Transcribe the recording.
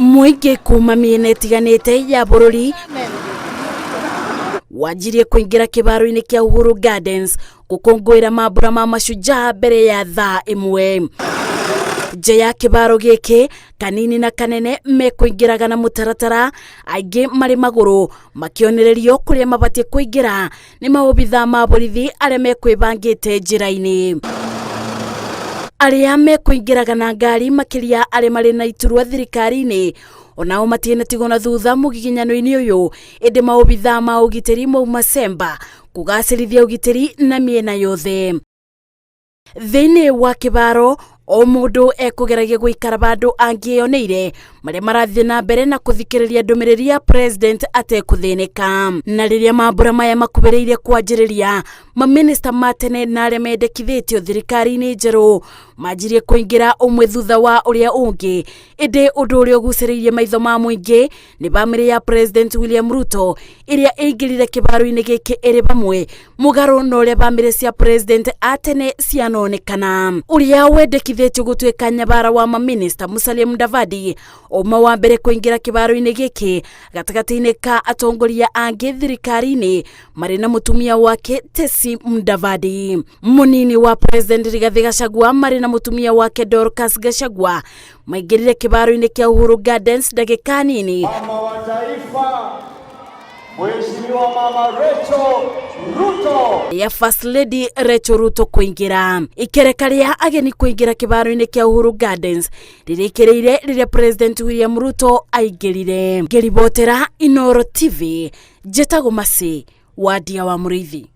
Muingi kuma miena itiganite ya bururi wajirie kuingira kibaro-ini kia Uhuru Gardens gukungwira mambura ma mashujaa mbere ya thaa imwe. Nja ya kibaro giki kanini na kanene mekuingiraga na mutaratara, aingi mari maguru makionererio kuria mabatie kuingira ni maobitha ma borithi aria mekwibangite njira-ini. Aria mekuingiraga na ngari makiria aria mari na iturwa thirikari-ini onao matiene tigona thutha mugiginyano-ini uyu, indi maobitha ma ugitiri mauma Semba kugacirithia ugitiri na miena yothe. Thiini wa kibaro o mundu ekugeragia guikara bandu angioneire maria marathie na mbere na kuthikiriria ndumiriri ya president atekuthinika. Na riria mambura maya makubiriire kwanjiriria, maminista matene na aria mendekithitio thirikari-ini njeru majirie kuingira umwe thutha wa uria ungi, indi undu uria uguciriirie maitho ma muingi ni bamiri ya president William Ruto iria ingirire kibaro-ini giki iri bamwe mugaru na uria bamiri cia president atene cianonekana. Uria wendekithitio gutuika nyabara wa maminista Musalia Mudavadi uma wa mbere kuingira kibaro-ini giki gatagati-ini ka atongoria angi thirikari-ini mari na mutumia wake Tesi Mudavadi. Munini wa president Rigathi Gachagua mari na mutumia wake Dorcas Gachagua maingirire kibaro-ini kia Uhuru Gardens dakika nini. Mama wa taifa Mheshimiwa Mama Rachel Ruto ya First Lady Rachel Ruto kuingira. Ikereka ria ageni kuingira kibaro-ini kia Uhuru Gardens ririkireire riria president William Ruto aingirire. Ngeribotera Inooro TV, Njetago Masi, Wadia wa Muriithi.